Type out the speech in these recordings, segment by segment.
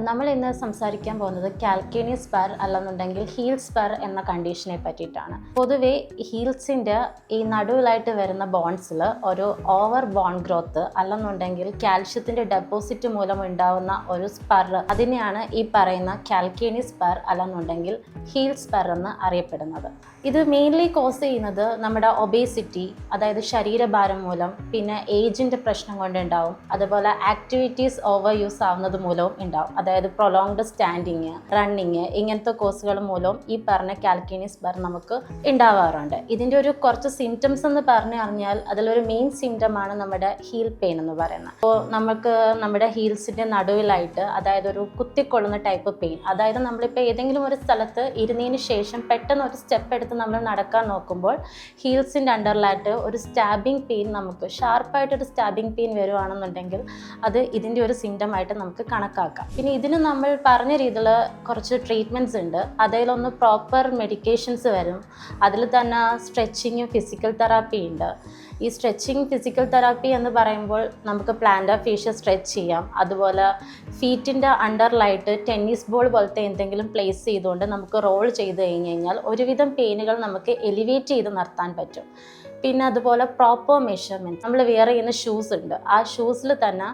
നമ്മൾ ഇന്ന് സംസാരിക്കാൻ പോകുന്നത് കാൽക്കേനിയസ് സ്പർ അല്ലെന്നുണ്ടെങ്കിൽ ഹീൽ സ്പർ എന്ന കണ്ടീഷനെ പറ്റിയിട്ടാണ്. പൊതുവേ ഹീൽസിൻ്റെ ഈ നടുവിലായിട്ട് വരുന്ന ബോൺസിൽ ഒരു ഓവർ ബോൺ ഗ്രോത്ത് അല്ലെന്നുണ്ടെങ്കിൽ കാൽഷ്യത്തിൻ്റെ ഡെപ്പോസിറ്റ് മൂലം ഉണ്ടാവുന്ന ഒരു സ്പർ, അതിനെയാണ് ഈ പറയുന്ന കാൽക്കേനിയസ് സ്പർ അല്ലെന്നുണ്ടെങ്കിൽ ഹീൽ സ്പർ എന്ന് അറിയപ്പെടുന്നത്. ഇത് മെയിൻലി കോസ് ചെയ്യുന്നത് നമ്മുടെ ഒബേസിറ്റി, അതായത് ശരീരഭാരം മൂലം, പിന്നെ ഏജിൻ്റെ പ്രശ്നം കൊണ്ടുണ്ടാവും, അതുപോലെ ആക്ടിവിറ്റീസ് ഓവർ യൂസ് ആവുന്നത് മൂലവും ഉണ്ടാവും. അതായത് പ്രൊലോങ്ഡ് സ്റ്റാൻഡിങ്, റണ്ണിങ്, ഇങ്ങനത്തെ കോഴ്സുകൾ മൂലം ഈ പറഞ്ഞ കാൽക്കേനിയസ് സ്പർ നമുക്ക് ഉണ്ടാവാറുണ്ട്. ഇതിൻ്റെ ഒരു കുറച്ച് സിംറ്റംസ് എന്ന് പറഞ്ഞു കഴിഞ്ഞാൽ അതിലൊരു മെയിൻ സിംറ്റമാണ് നമ്മുടെ ഹീൽ പെയിൻ എന്ന് പറയുന്നത്. അപ്പോൾ നമുക്ക് നമ്മുടെ ഹീൽസിൻ്റെ നടുവിലായിട്ട്, അതായത് ഒരു കുത്തിക്കൊള്ളുന്ന ടൈപ്പ് പെയിൻ, അതായത് നമ്മളിപ്പോൾ ഏതെങ്കിലും ഒരു സ്ഥലത്ത് ഇരുന്നതിന് ശേഷം പെട്ടെന്ന് ഒരു സ്റ്റെപ്പ് എടുത്ത് നമ്മൾ നടക്കാൻ നോക്കുമ്പോൾ ഹീൽസിൻ്റെ അണ്ടറിലായിട്ട് ഒരു സ്റ്റാബിങ് പെയിൻ, നമുക്ക് ഷാർപ്പായിട്ടൊരു സ്റ്റാബിങ് പെയിൻ വരുവാണെന്നുണ്ടെങ്കിൽ അത് ഇതിൻ്റെ ഒരു സിംറ്റമായിട്ട് നമുക്ക് കണക്കാക്കാം. പിന്നെ ഇതിന് നമ്മൾ പറഞ്ഞ രീതിയിൽ കുറച്ച് ട്രീറ്റ്മെൻറ്റ്സ് ഉണ്ട്. അതിലൊന്ന് പ്രോപ്പർ മെഡിക്കേഷൻസ് വരും. അതിൽ തന്നെ സ്ട്രെച്ചിങ്, ഫിസിക്കൽ തെറാപ്പി ഉണ്ട്. ഈ സ്ട്രെച്ചിങ്, ഫിസിക്കൽ തെറാപ്പി എന്ന് പറയുമ്പോൾ നമുക്ക് പ്ലാന്റർ ഫേഷ്യ സ്ട്രെച്ച് ചെയ്യാം. അതുപോലെ ഫീറ്റിൻ്റെ അണ്ടറിലായിട്ട് ടെന്നീസ് ബോൾ പോലത്തെ എന്തെങ്കിലും പ്ലേസ് ചെയ്തുകൊണ്ട് നമുക്ക് റോൾ ചെയ്ത് കഴിഞ്ഞ് കഴിഞ്ഞാൽ ഒരുവിധം പെയിനുകൾ നമുക്ക് എലിവേറ്റ് ചെയ്ത് നിർത്താൻ പറ്റും. പിന്നെ അതുപോലെ പ്രോപ്പർ മെഷർമെൻറ്റ്, നമ്മൾ വെയർ ചെയ്യുന്ന ഷൂസ് ഉണ്ട്, ആ ഷൂസിൽ തന്നെ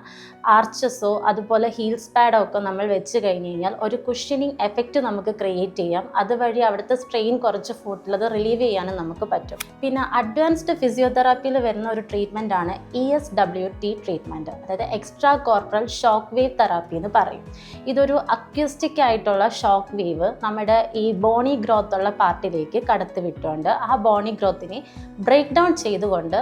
ആർച്ചസോ അതുപോലെ ഹീൽസ് പാഡോ ഒക്കെ നമ്മൾ വെച്ച് കഴിഞ്ഞ് കഴിഞ്ഞാൽ ഒരു കുഷ്യനിങ് എഫക്റ്റ് നമുക്ക് ക്രിയേറ്റ് ചെയ്യാം. അതുവഴി അവിടുത്തെ സ്ട്രെയിൻ കുറച്ച് ഫുട്ടിലത് റിലീവ് ചെയ്യാനും നമുക്ക് പറ്റും. പിന്നെ അഡ്വാൻസ്ഡ് ഫിസിയോതെറാപ്പിയിൽ വരുന്ന ഒരു ട്രീറ്റ്മെൻ്റ് ആണ് ESWT ട്രീറ്റ്മെൻറ്റ്, അതായത് extra corporal shock wave therapy എന്ന് പറയും. ഇതൊരു അക്യൂസ്റ്റിക് ആയിട്ടുള്ള ഷോക്ക് വേവ് നമ്മുടെ ഈ ബോണി ഗ്രോത്ത് ഉള്ള പാർട്ടിലേക്ക് കടത്തിവിട്ടുകൊണ്ട് ആ ബോണി ഗ്രോത്തിനെ ബ്രേക്ക് ഡൗൺ ചെയ്തുകൊണ്ട്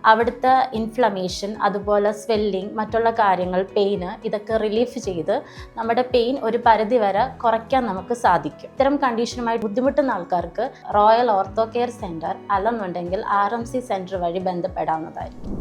അവിടുത്തെ ഇൻഫ്ലമേഷൻ, അതുപോലെ സ്വെല്ലിങ്, മറ്റുള്ള കാര്യങ്ങൾ, പെയിന്, ഇതൊക്കെ റിലീഫ് ചെയ്ത് നമ്മുടെ പെയിൻ ഒരു പരിധി വരെ കുറയ്ക്കാൻ നമുക്ക് സാധിക്കും. ഇത്തരം കണ്ടീഷനുമായി ബുദ്ധിമുട്ടുന്ന ആൾക്കാർക്ക് റോയൽ ഓർത്തോ കെയർ സെൻറ്റർ അല്ലെന്നുണ്ടെങ്കിൽ RMC സെൻറ്റർ വഴി ബന്ധപ്പെടാവുന്നതായിരിക്കും.